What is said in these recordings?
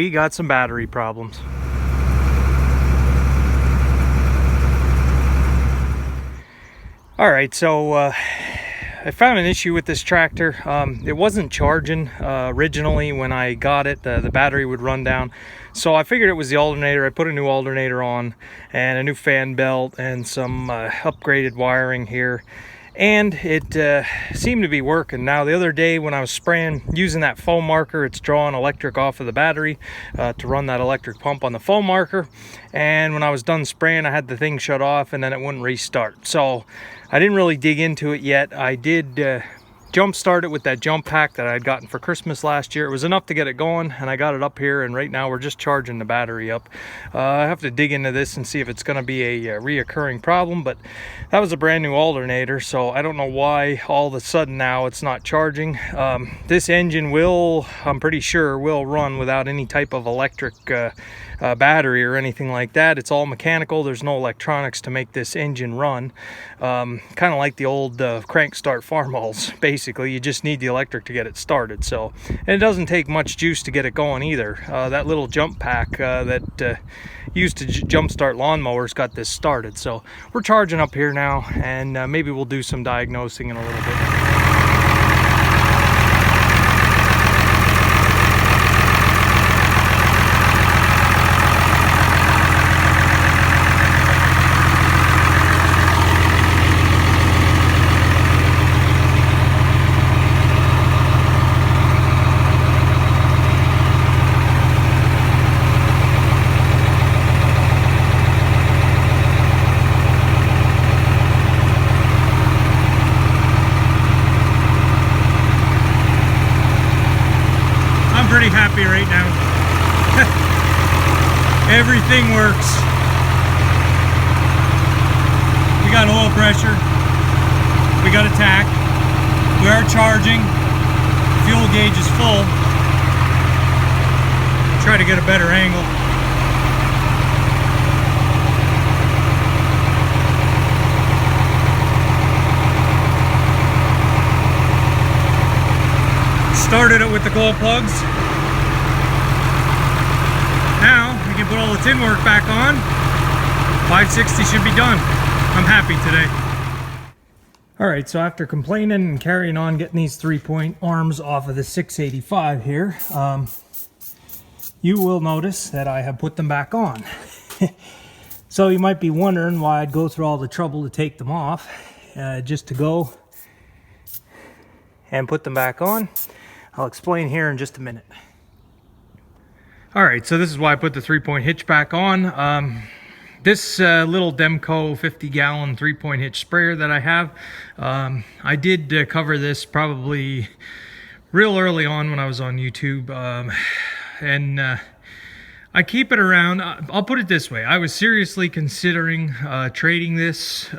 we got some battery problems. Alright, so I found an issue with this tractor. It wasn't charging originally when I got it. The battery would run down. So I figured it was the alternator. I put a new alternator on and a new fan belt and some upgraded wiring here. And it seemed to be working. Now the other day when I was spraying using that foam marker, it's drawing electric off of the battery to run that electric pump on the foam marker. And when I was done spraying, I had the thing shut off and then it wouldn't restart. So I didn't really dig into it yet. I did jump start it with that jump pack that I had gotten for Christmas last year. It was enough to get it going, and I got it up here, and right now we're just charging the battery up. I have to dig into this and see if it's going to be a reoccurring problem, but that was a brand new alternator, so I don't know why all of a sudden now it's not charging. This engine will, I'm pretty sure, will run without any type of electric battery or anything like that. It's all mechanical. There's no electronics to make this engine run. Kind of like the old crank start Farmalls. Basically, you just need the electric to get it started. So, and it doesn't take much juice to get it going either. That little jump pack that used to jump start lawnmowers got this started. So we're charging up here now, and maybe we'll do some diagnosing in a little bit. Pretty happy right now. Everything works. We got oil pressure. We got a tach. We are charging. Fuel gauge is full. Try to get a better angle. Started it with the glow plugs. Now we can put all the tin work back on. 560 should be done. I'm happy today. Alright, so after complaining and carrying on getting these 3-point arms off of the 685 here, you will notice that I have put them back on. So you might be wondering why I'd go through all the trouble to take them off, just to go and put them back on. I'll explain here in just a minute. Alright, so this is why I put the 3-point hitch back on. This little Demco 50-gallon 3-point hitch sprayer that I have, I did cover this probably real early on when I was on YouTube. I keep it around. I'll put it this way. I was seriously considering trading this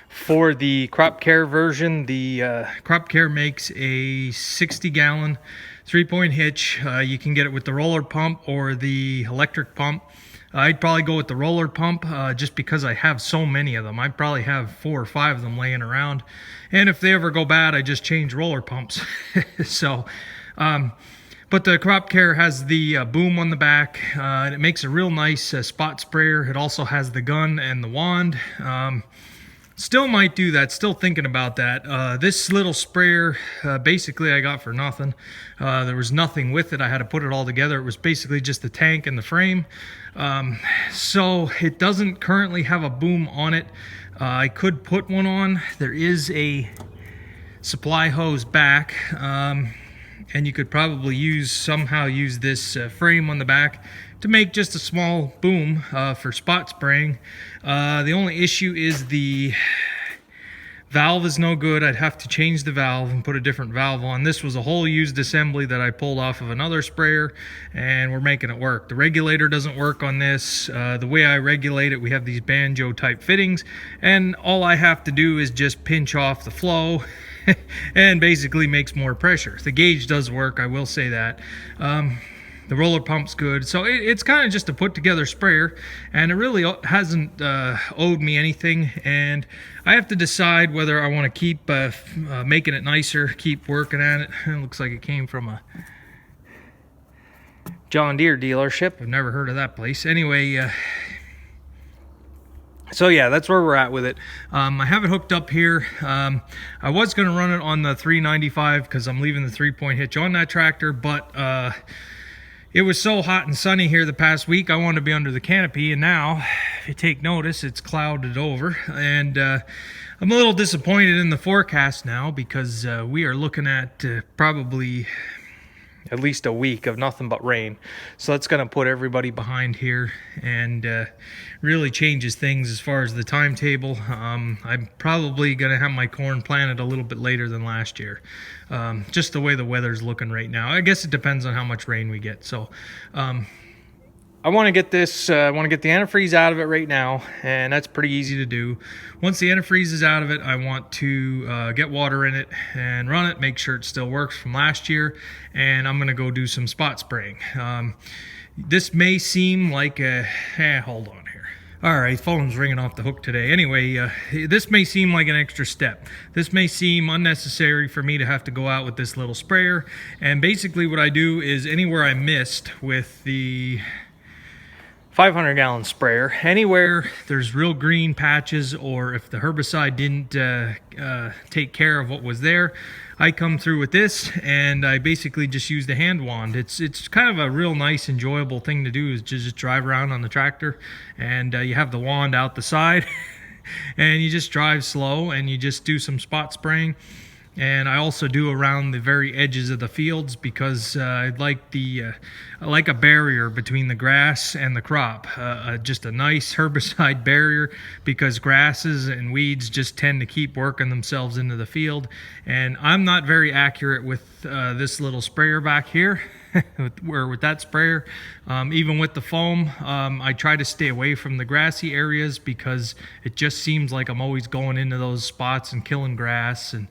for the Crop Care version. The Crop Care makes a 60-gallon 3-point hitch. You can get it with the roller pump or the electric pump. I'd probably go with the roller pump just because I have so many of them. I probably have 4 or 5 of them laying around. And if they ever go bad, I just change roller pumps. So, but the Crop Care has the boom on the back. And it makes a real nice spot sprayer. It also has the gun and the wand. Still might do that, still thinking about that. This little sprayer, basically I got for nothing. There was nothing with it. I had to put it all together. It was basically just the tank and the frame. So it doesn't currently have a boom on it. I could put one on. There is a supply hose back. And you could probably somehow use this frame on the back to make just a small boom for spot spraying. The only issue is the valve is no good. I'd have to change the valve and put a different valve on. This was a whole used assembly that I pulled off of another sprayer, and we're making it work. The regulator doesn't work on this. The way I regulate it, we have these banjo type fittings, and all I have to do is just pinch off the flow and basically makes more pressure. The gauge does work, I will say that. The roller pump's good. So it's kind of just a put together sprayer, and it really hasn't owed me anything. And I have to decide whether I want to keep making it nicer, keep working at it. It looks like it came from a John Deere dealership. I've never heard of that place. Anyway, so yeah, that's where we're at with it. I have it hooked up here. I was going to run it on the 395 because I'm leaving the 3-point hitch on that tractor, but it was so hot and sunny here the past week, I wanted to be under the canopy, and now, if you take notice, it's clouded over, and I'm a little disappointed in the forecast now because we are looking at probably at least a week of nothing but rain. So that's going to put everybody behind here and really changes things as far as the timetable. I'm probably going to have my corn planted a little bit later than last year. Just the way the weather's looking right now. I guess it depends on how much rain we get. So I want to get this, I want to get the antifreeze out of it right now, and that's pretty easy to do. Once the antifreeze is out of it, I want to get water in it and run it, make sure it still works from last year, and I'm going to go do some spot spraying. This may seem like a, hold on here. All right, phone's ringing off the hook today. Anyway, this may seem like an extra step. This may seem unnecessary for me to have to go out with this little sprayer, and basically what I do is anywhere I missed with the 500-gallon sprayer, anywhere there's real green patches, or if the herbicide didn't take care of what was there, I come through with this and I basically just use the hand wand. It's kind of a real nice, enjoyable thing to do, is just drive around on the tractor, and you have the wand out the side and you just drive slow and you just do some spot spraying. And I also do around the very edges of the fields because I like a barrier between the grass and the crop. Just a nice herbicide barrier, because grasses and weeds just tend to keep working themselves into the field. And I'm not very accurate with this little sprayer back here. with that sprayer, even with the foam, I try to stay away from the grassy areas because it just seems like I'm always going into those spots and killing grass. And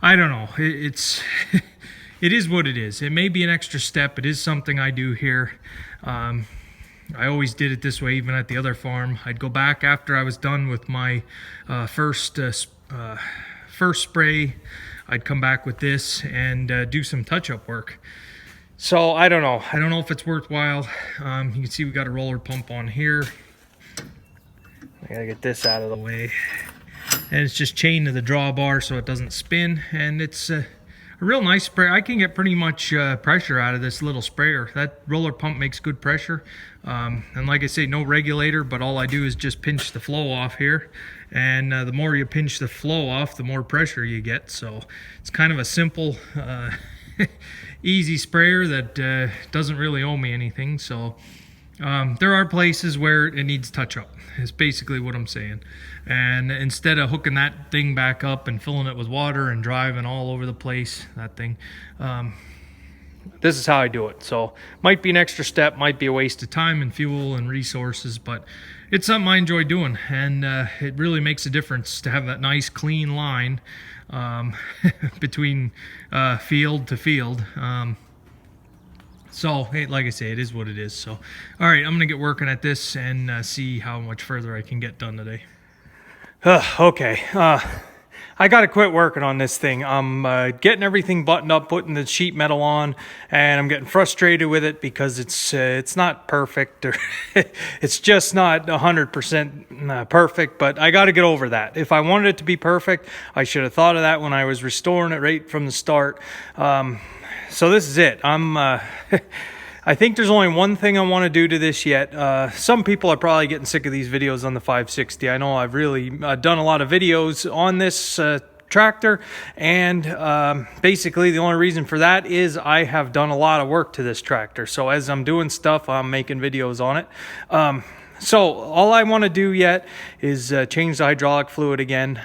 I don't know, it is what it is. It may be an extra step. It is something I do here. I always did it this way, even at the other farm. I'd go back after I was done with my first spray. I'd come back with this and do some touch-up work. So I don't know. I don't know if it's worthwhile. You can see we got a roller pump on here. I gotta get this out of the way. And it's just chained to the drawbar so it doesn't spin. And it's a real nice spray. I can get pretty much pressure out of this little sprayer. That roller pump makes good pressure. And like I say, no regulator, but all I do is just pinch the flow off here. And the more you pinch the flow off, the more pressure you get. So it's kind of a simple easy sprayer that doesn't really owe me anything. So there are places where it needs touch up, is basically what I'm saying. And instead of hooking that thing back up and filling it with water and driving all over the place, that thing, this is how I do it. So might be an extra step, might be a waste of time and fuel and resources, but it's something I enjoy doing. And it really makes a difference to have that nice clean line between field to field. So, hey, like I say, it is what it is. So, all right, I'm going to get working at this and see how much further I can get done today. Okay, I got to quit working on this thing. I'm getting everything buttoned up, putting the sheet metal on, and I'm getting frustrated with it because it's not perfect, or it's just not 100% perfect, but I got to get over that. If I wanted it to be perfect, I should have thought of that when I was restoring it right from the start. So this is it. I think there's only one thing I want to do to this yet. Some people are probably getting sick of these videos on the 560. I know I've really done a lot of videos on this tractor, and basically the only reason for that is I have done a lot of work to this tractor. So as I'm doing stuff, I'm making videos on it. So all I want to do yet is change the hydraulic fluid again,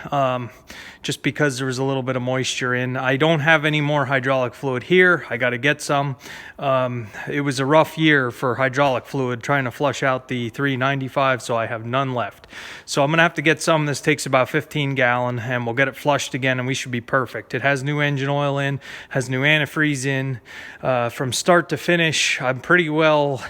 just because there was a little bit of moisture in. I don't have any more hydraulic fluid here. I got to get some. It was a rough year for hydraulic fluid trying to flush out the 395, so I have none left. So I'm going to have to get some. This takes about 15 gallon, and we'll get it flushed again, and we should be perfect. It has new engine oil in, has new antifreeze in. From start to finish, I'm pretty well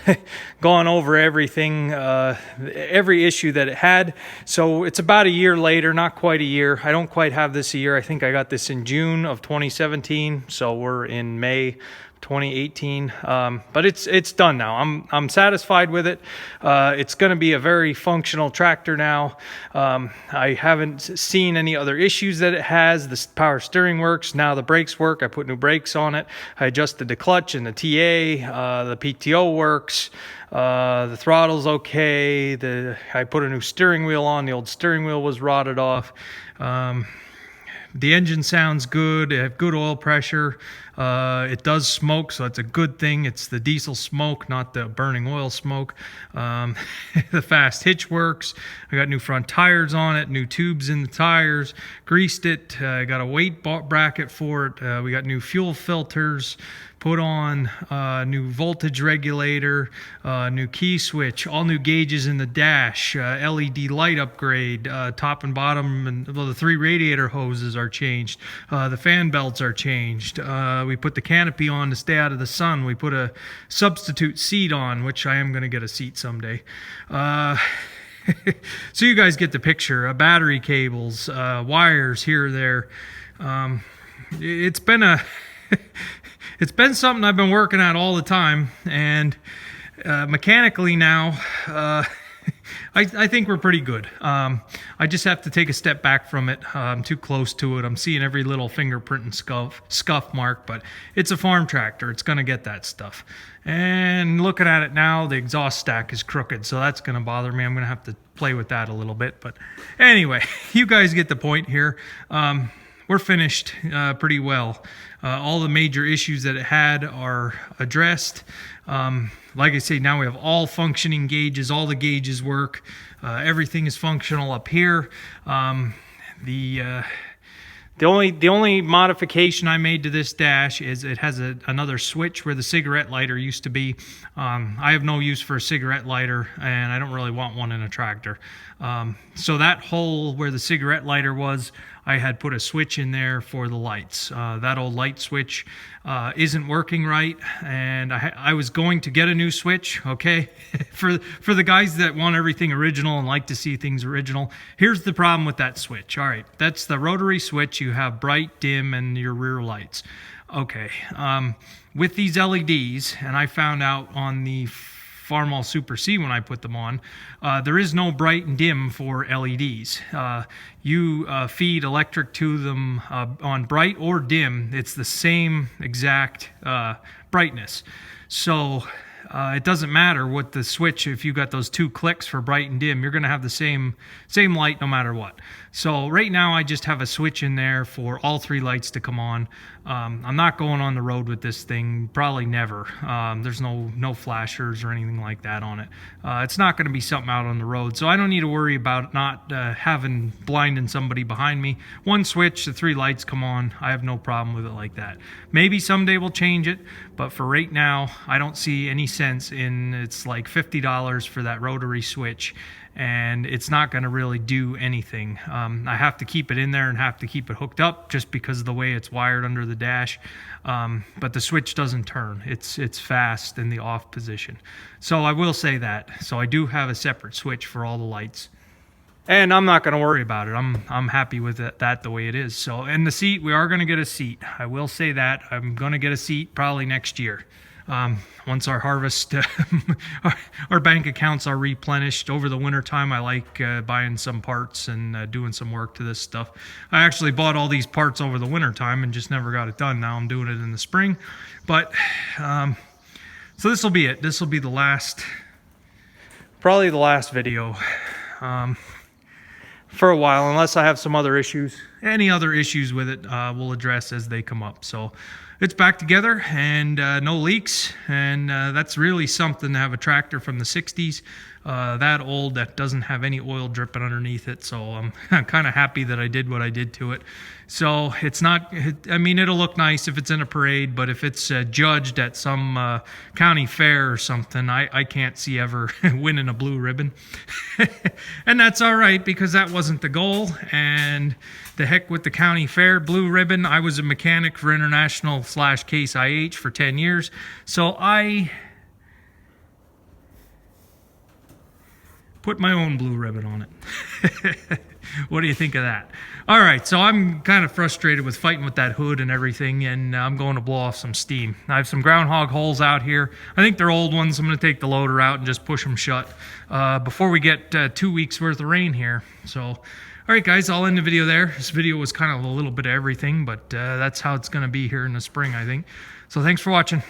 gone over everything, every issue that it had. So it's about a year later, not quite a year. I don't quite have this a year. I think I got this in June of 2017, so we're in May 2018, but it's done now. I'm satisfied with it. It's going to be a very functional tractor now. I haven't seen any other issues that it has. The power steering works. Now the brakes work. I put new brakes on it. I adjusted the clutch and the TA. The PTO works. The throttle's okay. I put a new steering wheel on. The old steering wheel was rotted off. The engine sounds good. It have good oil pressure. It does smoke, so it's a good thing. It's the diesel smoke, not the burning oil smoke. The fast hitch works. I got new front tires on it, new tubes in the tires, greased it. I got a weight bracket for it. We got new fuel filters put on, new voltage regulator, new key switch, all new gauges in the dash, LED light upgrade, top and bottom, and well, the 3 radiator hoses are changed. The fan belts are changed. We put the canopy on to stay out of the sun. We put a substitute seat on, which I am going to get a seat someday. So you guys get the picture. Battery cables, wires here or there. It's been a it's been something I've been working at all the time, and mechanically now I think we're pretty good. I just have to take a step back from it. I'm too close to it. I'm seeing every little fingerprint and scuff mark, but it's a farm tractor. It's going to get that stuff. And looking at it now, the exhaust stack is crooked, so that's going to bother me. I'm going to have to play with that a little bit. But anyway, you guys get the point here. We're finished pretty well. All the major issues that it had are addressed. Like I say, now we have all functioning gauges. All the gauges work. Everything is functional up here. The only modification I made to this dash is it has another switch where the cigarette lighter used to be. I have no use for a cigarette lighter, and I don't really want one in a tractor. So that hole where the cigarette lighter was, I had put a switch in there for the lights. That old light switch isn't working right, and I was going to get a new switch, okay? For the guys that want everything original and like to see things original, here's the problem with that switch. All right, that's the rotary switch. You have bright, dim, and your rear lights. Okay, with these LEDs, and I found out on the Farmall Super C when I put them on, there is no bright and dim for LEDs. You feed electric to them on bright or dim. It's the same exact brightness. So it doesn't matter what the switch, if you got those 2 clicks for bright and dim, you're going to have the same light no matter what. So right now I just have a switch in there for all 3 lights to come on. I'm not going on the road with this thing, probably never. There's no flashers or anything like that on it. It's not going to be something out on the road, so I don't need to worry about not blinding somebody behind me. 1 switch, the 3 lights come on. I have no problem with it like that. Maybe someday we'll change it, but for right now, I don't see any sense in it's like $50 for that rotary switch, and it's not going to really do anything. I have to keep it in there and have to keep it hooked up just because of the way it's wired under the dash. But the switch doesn't turn. It's fast in the off position. So I will say that. So I do have a separate switch for all the lights. And I'm not going to worry about it. I'm happy with that the way it is. So, and the seat, we are going to get a seat. I will say that. I'm going to get a seat probably next year. Once our harvest, our bank accounts are replenished over the winter time. I like buying some parts and doing some work to this stuff. I actually bought all these parts over the winter time and just never got it done. Now I'm doing it in the spring. But so this will be it. This will be probably the last video for a while, unless I have some other issues. Any other issues with it, we'll address as they come up. So it's back together and no leaks, and that's really something to have a tractor from the 60s that old that doesn't have any oil dripping underneath it. So I'm kind of happy that I did what I did to it. So it's not, I mean, it'll look nice if it's in a parade, but if it's judged at some county fair or something, I can't see ever winning a blue ribbon. And that's all right, because that wasn't the goal. And the heck with the county fair blue ribbon. I was a mechanic for International/Case IH for 10 years. So I put my own blue ribbon on it. What do you think of that? All right, so I'm kind of frustrated with fighting with that hood and everything, and I'm going to blow off some steam. I have some groundhog holes out here. I think they're old ones. I'm going to take the loader out and just push them shut before we get 2 weeks worth of rain here. So, all right, guys, I'll end the video there. This video was kind of a little bit of everything, but that's how it's going to be here in the spring, I think. So thanks for watching.